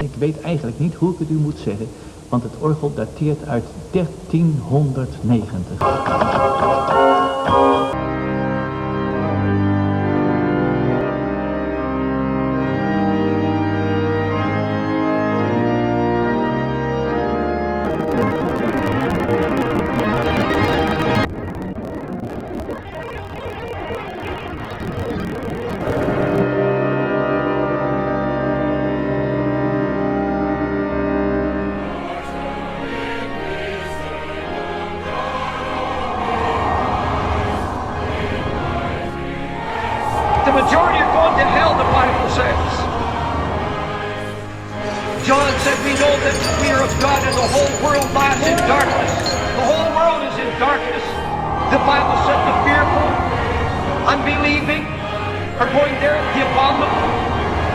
Ik weet eigenlijk niet hoe ik het u moet zeggen, want het orgel dateert uit 1390. The majority are going to hell, the Bible says. John said, we know that the fear of God and the whole world lies in darkness. The whole world is in darkness. The Bible said the fearful, unbelieving, are going there, the abominable,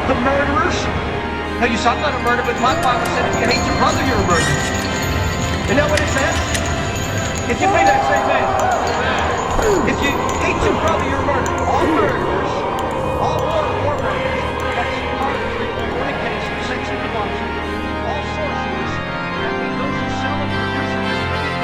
the murderers. Now you say, I'm not a murderer, but my Bible said if you hate your brother, you're a murderer. Isn't that what it says? If you believe that, say amen. If you hate your brother, you're a murderer. All murderers, all war murderers, that's harlotry, fornication, sex and debauchery, all sorcerers, that means those who sell and produce and distribute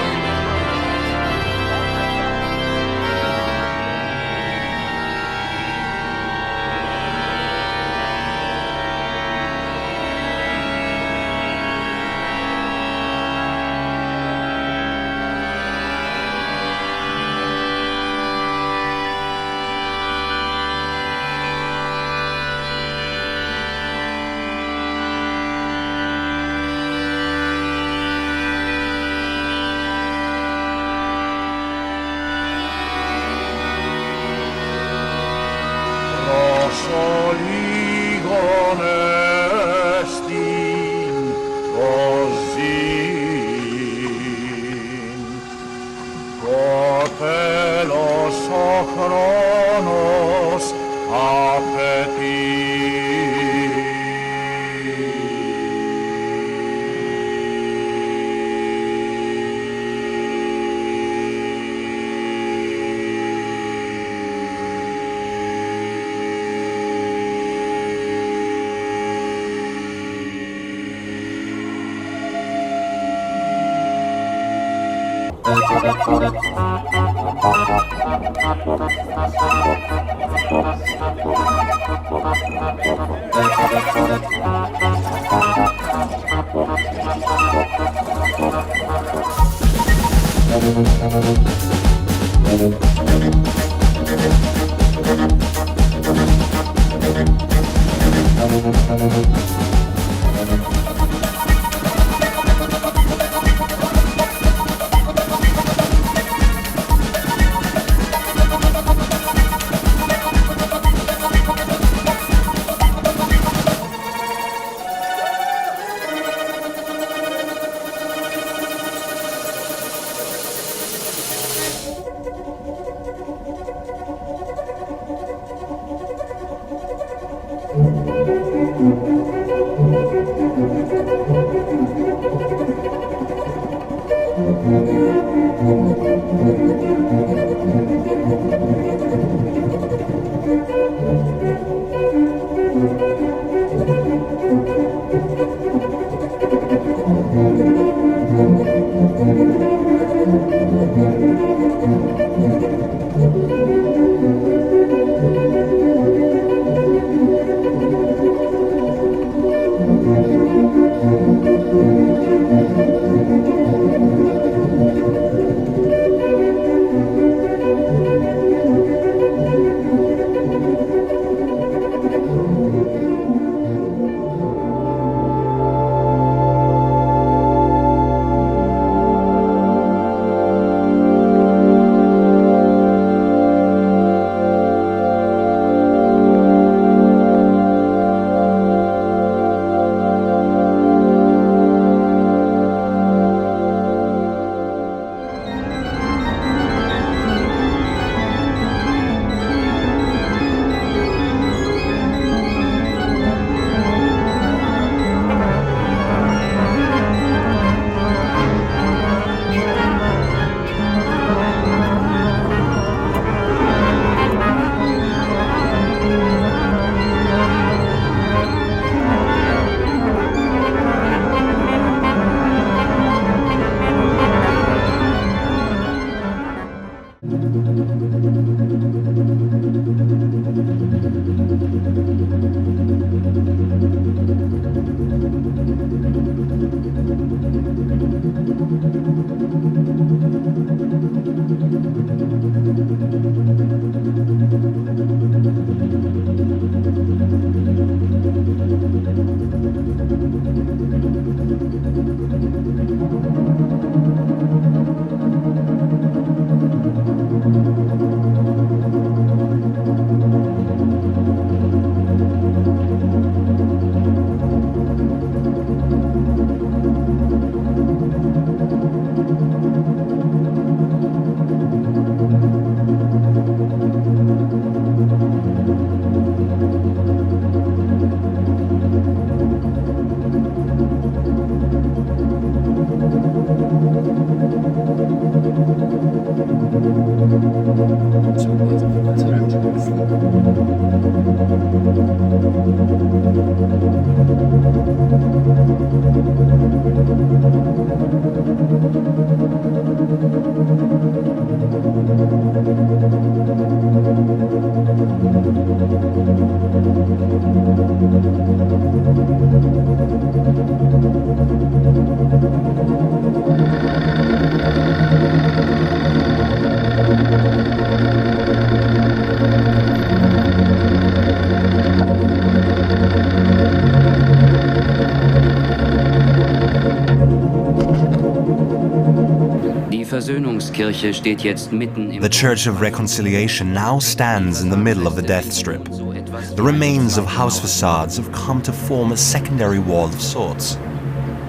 Versöhnungskirche steht jetzt mitten im... The Church of Reconciliation now stands in the middle of the death strip. The remains of house facades have come to form a secondary wall of sorts.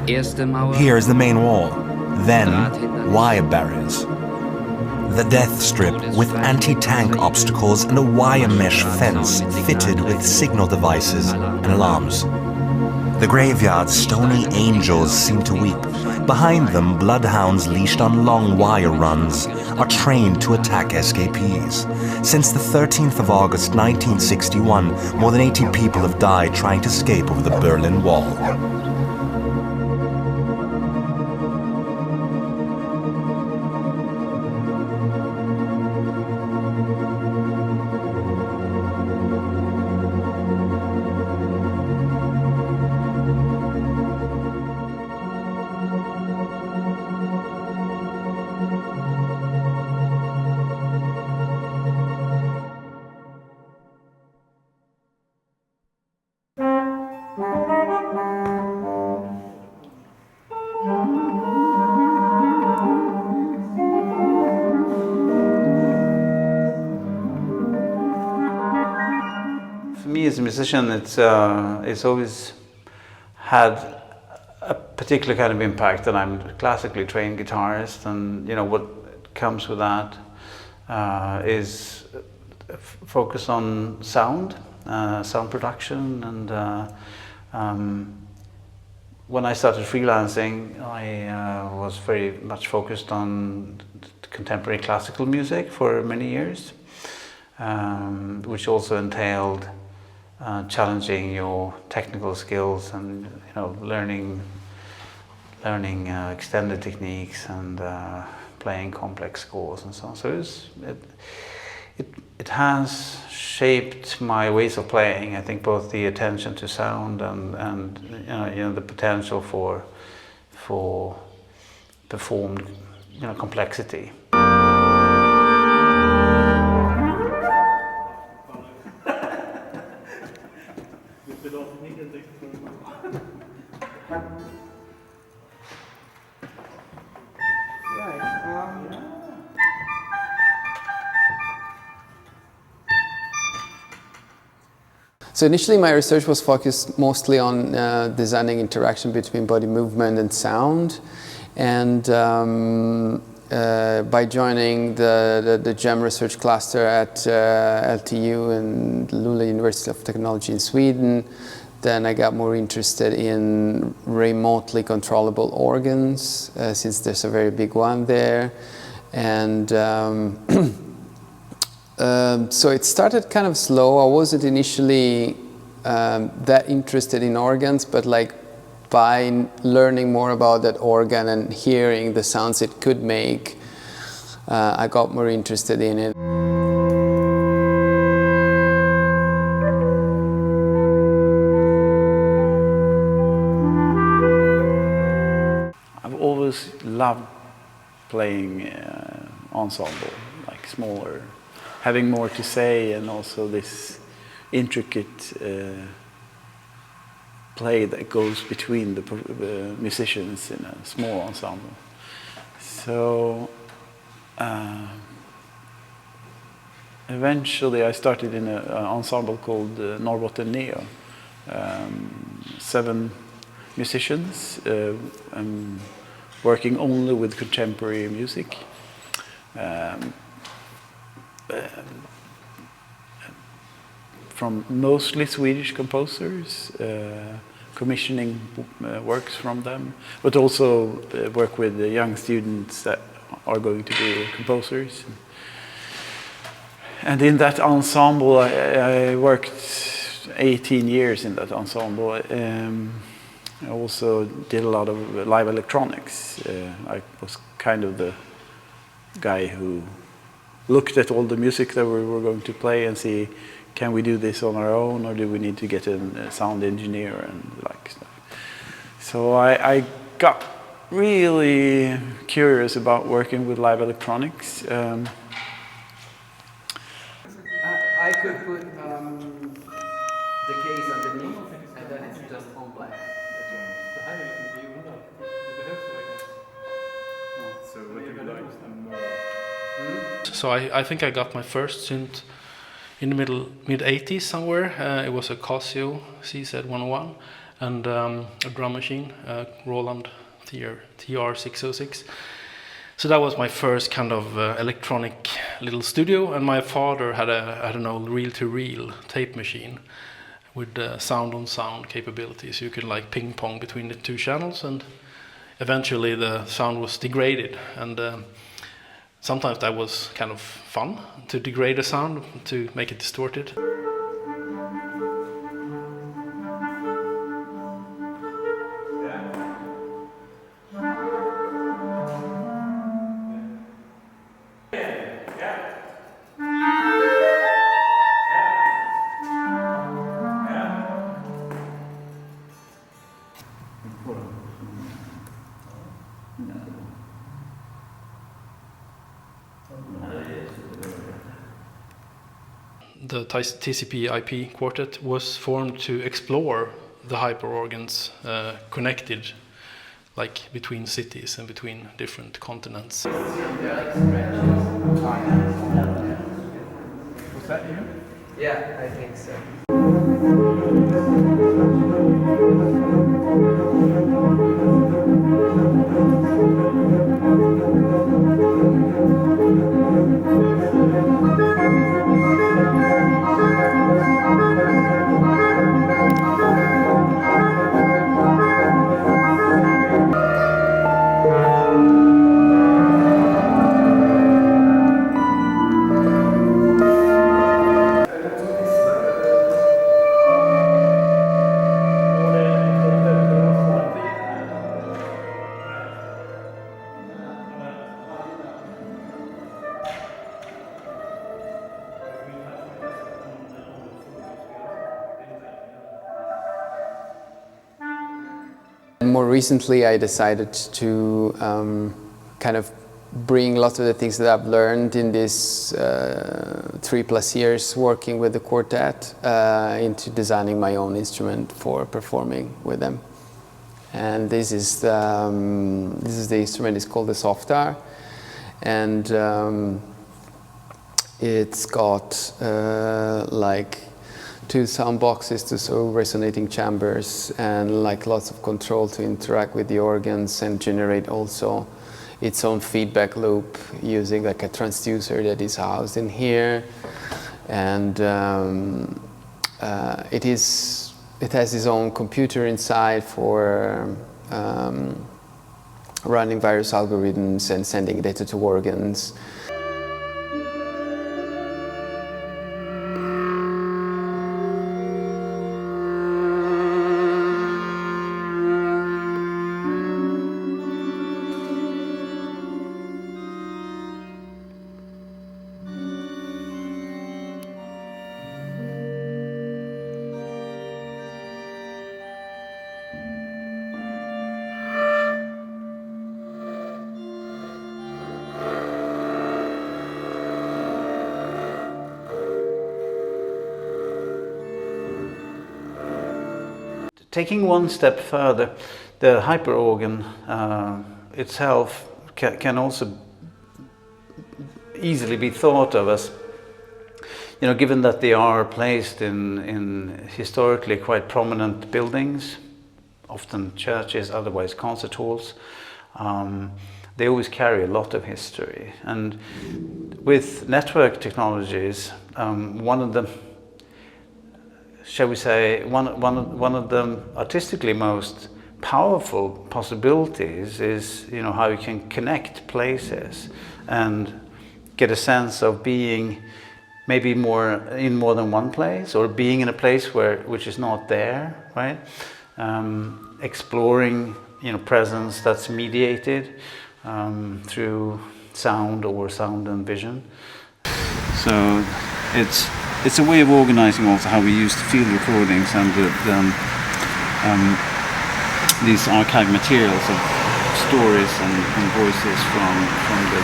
Here is the main wall, then wire barriers. The death strip with anti-tank obstacles and a wire mesh fence fitted with signal devices and alarms. The graveyard's stony angels seem to weep. Behind them, bloodhounds leashed on long wire runs are trained to attack escapees. Since the 13th of August 1961, more than 80 people have died trying to escape over the Berlin Wall. For me as a musician, it's always had a particular kind of impact that I'm a classically trained guitarist, and you know what comes with that is focus on sound, sound production, and when I started freelancing, I was very much focused on contemporary classical music for many years, which also entailed challenging your technical skills and learning extended techniques and playing complex scores and so on. So it has shaped my ways of playing. I think both the attention to sound and the potential for performed complexity. So initially my research was focused mostly on designing interaction between body movement and sound, and by joining the GEM research cluster at LTU and Luleå University of Technology in Sweden, then I got more interested in remotely controllable organs, since there's a very big one there. And so it started kind of slow. I wasn't initially that interested in organs, but like by learning more about that organ and hearing the sounds it could make, I got more interested in it. I've always loved playing ensemble, like smaller, having more to say, and also this intricate play that goes between the musicians in a small ensemble. So eventually I started in an ensemble called Norrbotten Neo. 7 musicians working only with contemporary music. From mostly Swedish composers, commissioning works from them, but also work with the young students that are going to be composers. And in that ensemble, I worked 18 years in that ensemble. I also did a lot of live electronics. I was kind of the guy who looked at all the music that we were going to play and see, can we do this on our own, or do we need to get a sound engineer and like stuff. So I got really curious about working with live electronics. I could put the case underneath, and then it's just on black. So what do you like? So I think I got my first synth in the mid-80s somewhere. It was a Casio CZ101 and a drum machine, Roland TR606. So that was my first kind of electronic little studio, and my father had an old reel-to-reel tape machine with sound-on-sound capabilities. You could like ping-pong between the two channels, and eventually the sound was degraded, and sometimes that was kind of fun, to degrade the sound, to make it distorted. The TCP/IP Quartet was formed to explore the hyperorgans connected, like between cities and between different continents. Was that you? Yeah, I think so. More recently, I decided to kind of bring lots of the things that I've learned in this 3+ years working with the Quartet into designing my own instrument for performing with them. And this is the instrument. It's called the Softar, and it's got like 2 sound boxes, 2 resonating chambers, and like lots of control to interact with the organs and generate also its own feedback loop using like a transducer that is housed in here. And it has its own computer inside for running various algorithms and sending data to organs. Taking one step further, the hyperorgan itself can also easily be thought of as, you know, given that they are placed in historically quite prominent buildings, often churches, otherwise concert halls, they always carry a lot of history. And with network technologies, one of the, shall we say, one of the artistically most powerful possibilities is, you know, how you can connect places and get a sense of being maybe more in more than one place, or being in a place which is not there, right? Exploring, you know, presence that's mediated through sound or sound and vision. So it's a way of organizing also how we use the field recordings and these archive materials of stories and voices from the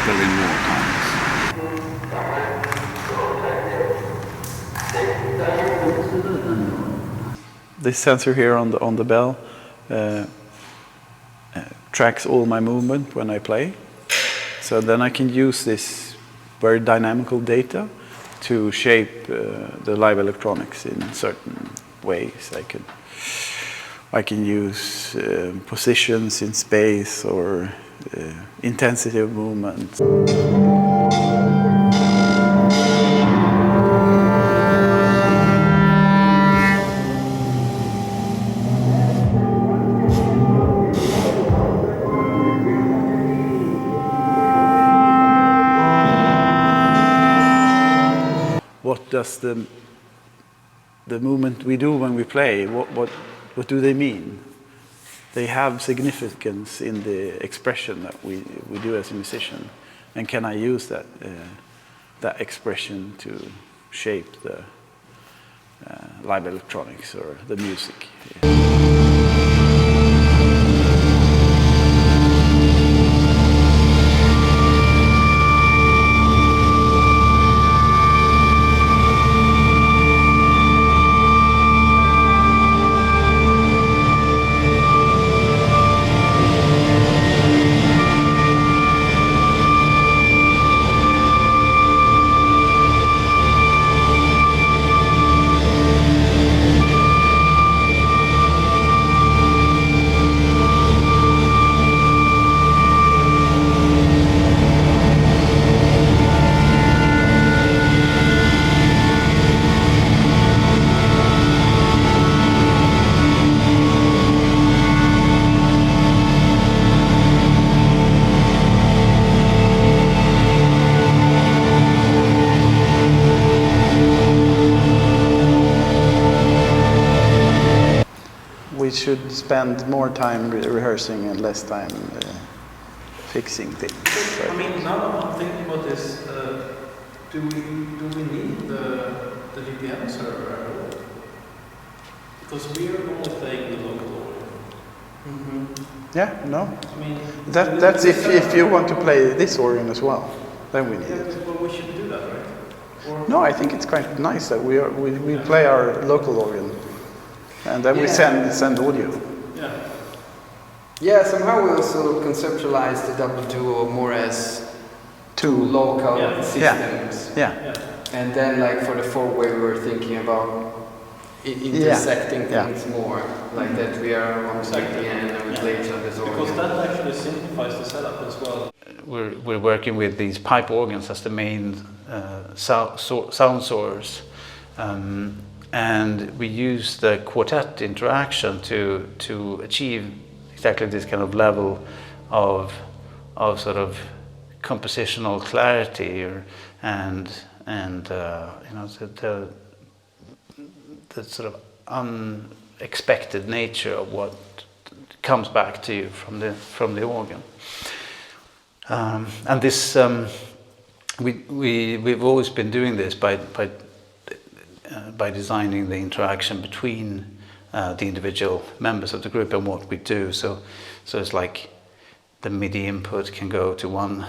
Berlin War times. This sensor here on the bell tracks all my movement when I play. So then I can use this very dynamical data to shape the live electronics in certain ways. I can use positions in space or intensity of movement. What does the movement we do when we play, what do they mean? They have significance in the expression that we do as a musician, and can I use that expression to shape the live electronics or the music? We should spend more time rehearsing and less time fixing things. I mean, now I'm thinking about this. Do we need the VPN server at all? Because we are only playing the local audio. Mm-hmm. Yeah, no. I mean, that's if you want to play this organ as well, then we need it. But we should do that, right? Or no, I think it's quite nice that we play our local organ, and then we send audio. Yeah. Yeah, somehow we also conceptualize the double duo more as two local systems. Yeah. And then, like for the four-way, we were thinking about intersecting things more, like that we are on the end and we play each other's organ. Because that actually simplifies the setup as well. We're working with these pipe organs as the main sound source, and we use the quartet interaction to achieve exactly this kind of level of sort of compositional clarity, and you know, the sort of unexpected nature of what comes back to you from the organ. And this we've always been doing this by designing the interaction between the individual members of the group and what we do. So it's like the MIDI input can go to one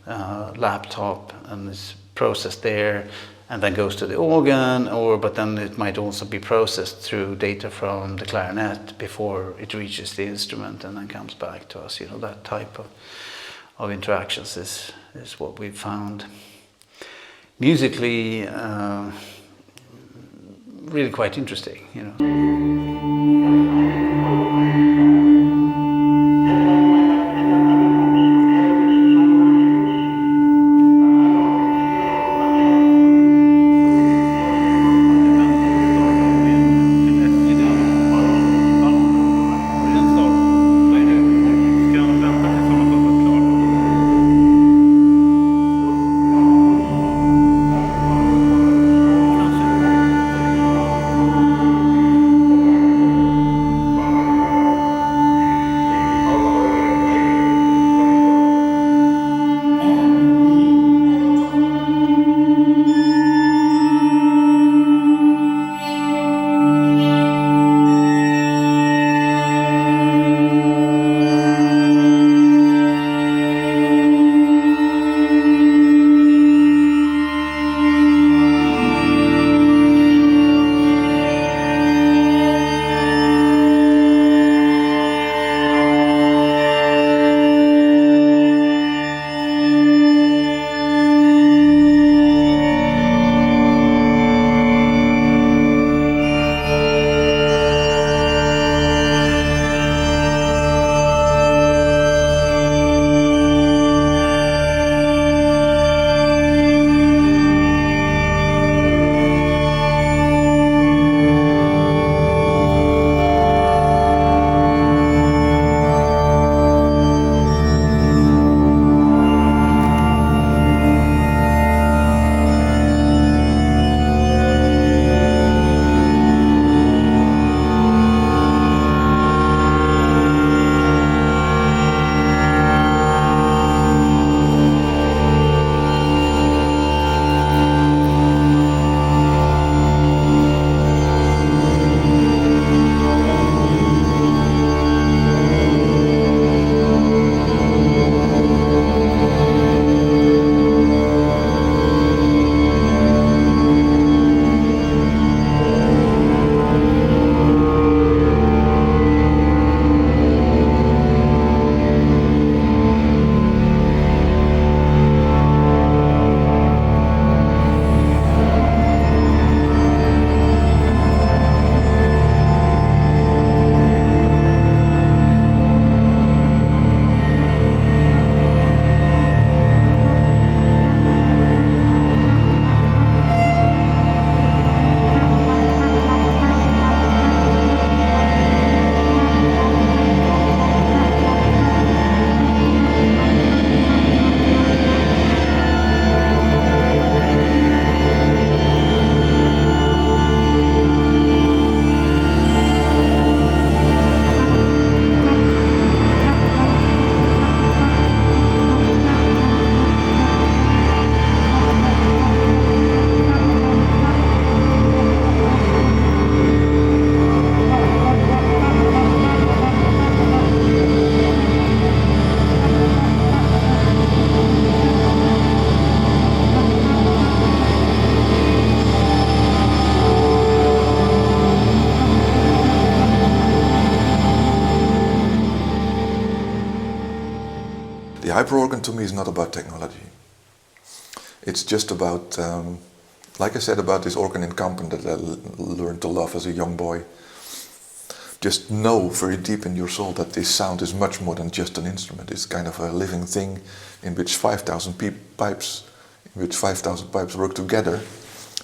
laptop and is processed there, and then goes to the organ, but then it might also be processed through data from the clarinet before it reaches the instrument and then comes back to us. You know, that type of interactions is what we've found. Musically, really quite interesting, you know. The hyperorgan to me is not about technology. It's just about, like I said about this organ in Kampen that I learned to love as a young boy. Just know very deep in your soul that this sound is much more than just an instrument. It's kind of a living thing in which 5,000 pipes work together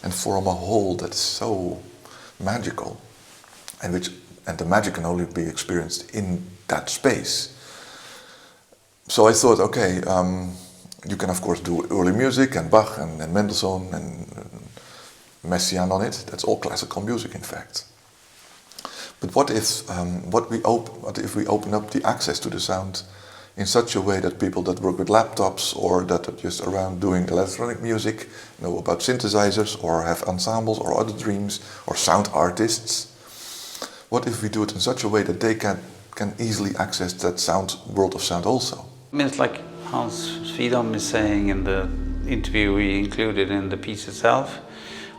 and form a whole that's so magical, and the magic can only be experienced in that space. So I thought, okay, you can of course do early music and Bach and Mendelssohn and Messiaen on it. That's all classical music, in fact. But what if we open up the access to the sound in such a way that people that work with laptops or that are just around doing electronic music know about synthesizers or have ensembles or other dreams or sound artists? What if we do it in such a way that they can easily access that world of sound also? I mean, it's like Hans Svidom is saying in the interview we included in the piece itself,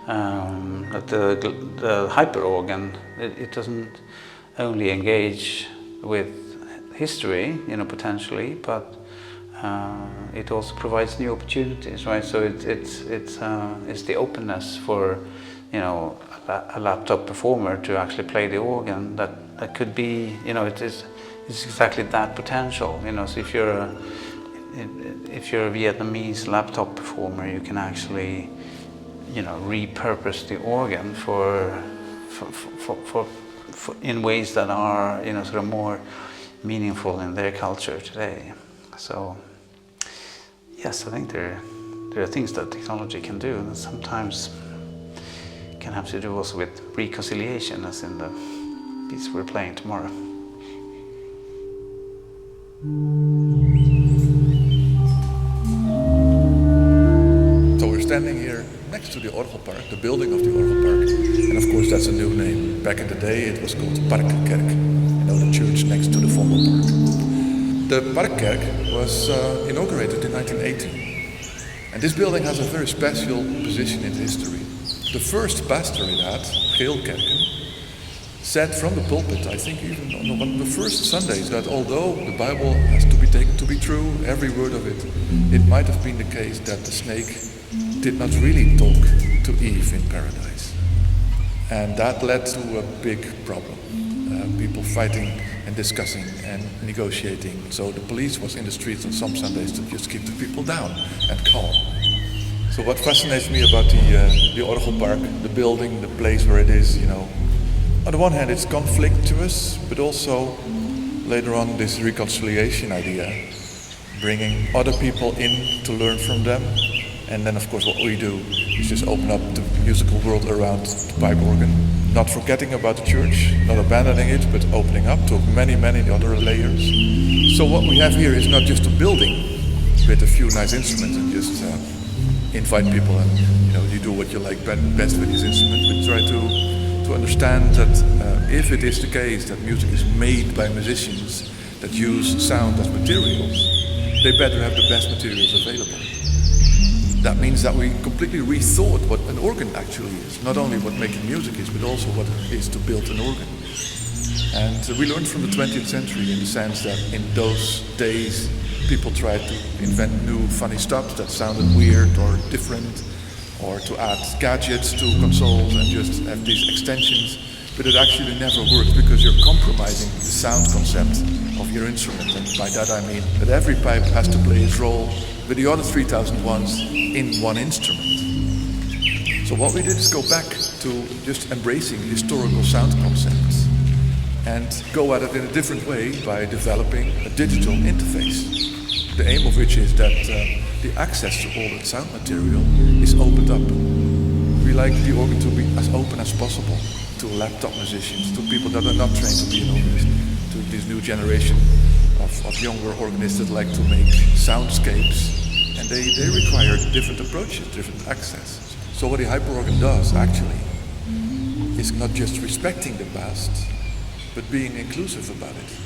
that the hyperorgan, it doesn't only engage with history, potentially, but it also provides new opportunities, right? So it's the openness for, a laptop performer to actually play the organ that could be, it's exactly that potential, So if you're a Vietnamese laptop performer, you can actually, repurpose the organ for in ways that are, sort of more meaningful in their culture today. So, yes, I think there are things that technology can do, and sometimes can have to do also with reconciliation, as in the piece we're playing tomorrow. So we're standing here next to the Orgelpark, the building of the Orgelpark, and of course that's a new name. Back in the day it was called Parkkerk, the church next to the Vondelpark. The Parkkerk was inaugurated in 1918, and this building has a very special position in history. The first pastor it had, Geelkerken, said from the pulpit, I think even on one of the first Sundays, that although the Bible has to be taken to be true, every word of it, it might have been the case that the snake did not really talk to Eve in paradise. And that led to a big problem. People fighting and discussing and negotiating. So the police was in the streets on some Sundays to just keep the people down and calm. So what fascinates me about the Orgelpark, the building, the place where it is, on the one hand it's conflictuous, but also later on this reconciliation idea, bringing other people in to learn from them. And then of course what we do is just open up the musical world around the pipe organ, not forgetting about the church, not abandoning it, but opening up to many, many other layers. So what we have here is not just a building with a few nice instruments and just invite people and you do what you like best with these instruments. We try to understand that if it is the case that music is made by musicians that use sound as materials, they better have the best materials available. That means that we completely rethought what an organ actually is. Not only what making music is, but also what it is to build an organ. And we learned from the 20th century in the sense that in those days people tried to invent new funny stuff that sounded weird or different, or to add gadgets to consoles and just have these extensions. But it actually never works because you're compromising the sound concept of your instrument. And by that I mean that every pipe has to play its role with the other 3,000 ones in one instrument. So what we did is go back to just embracing historical sound concepts and go at it in a different way by developing a digital interface. The aim of which is that the access to all that sound material is opened up. We like the organ to be as open as possible to laptop musicians, to people that are not trained to be an organist, to this new generation of younger organists that like to make soundscapes, and they require different approaches, different access. So what the hyperorgan does actually is not just respecting the past, but being inclusive about it.